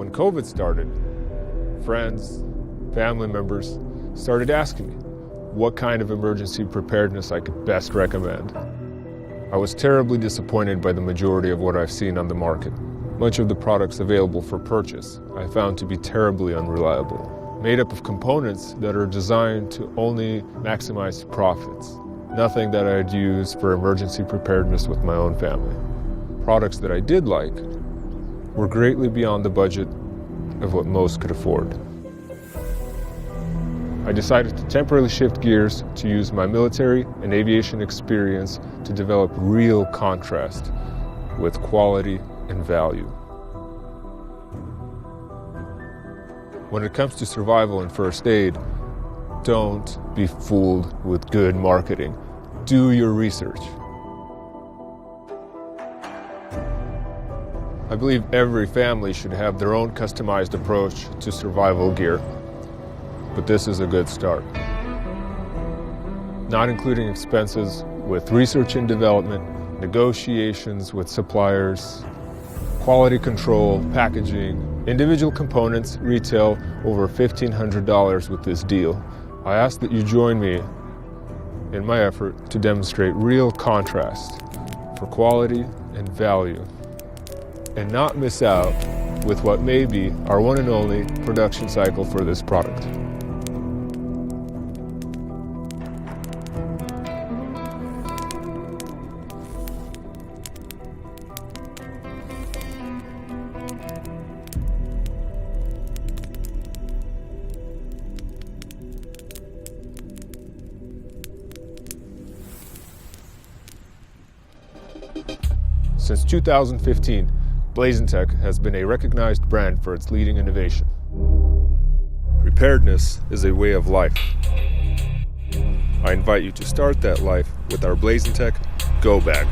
When COVID started, friends, family members started asking me what kind of emergency preparedness I could best recommend. I was terribly disappointed by the majority of what I've seen on the market. Much of the products available for purchase I found to be terribly unreliable, made up of components that are designed to only maximize profits, nothing that I'd use for emergency preparedness with my own family. Products that I did like were greatly beyond the budget of what most could afford. I decided to temporarily shift gears to use my military and aviation experience to develop real contrast with quality and value. When it comes to survival and first aid, don't be fooled with good marketing. Do your research. I believe every family should have their own customized approach to survival gear, but this is a good start. Not including expenses with research and development, negotiations with suppliers, quality control, packaging, individual components retail over $1,500 with this deal. I ask that you join me in my effort to demonstrate real contrast for quality and value, and not miss out with what may be our one and only production cycle for this product. Since 2015, Blazintech has been a recognized brand for its leading innovation. Preparedness is a way of life. I invite you to start that life with our Blazintech Go Bag.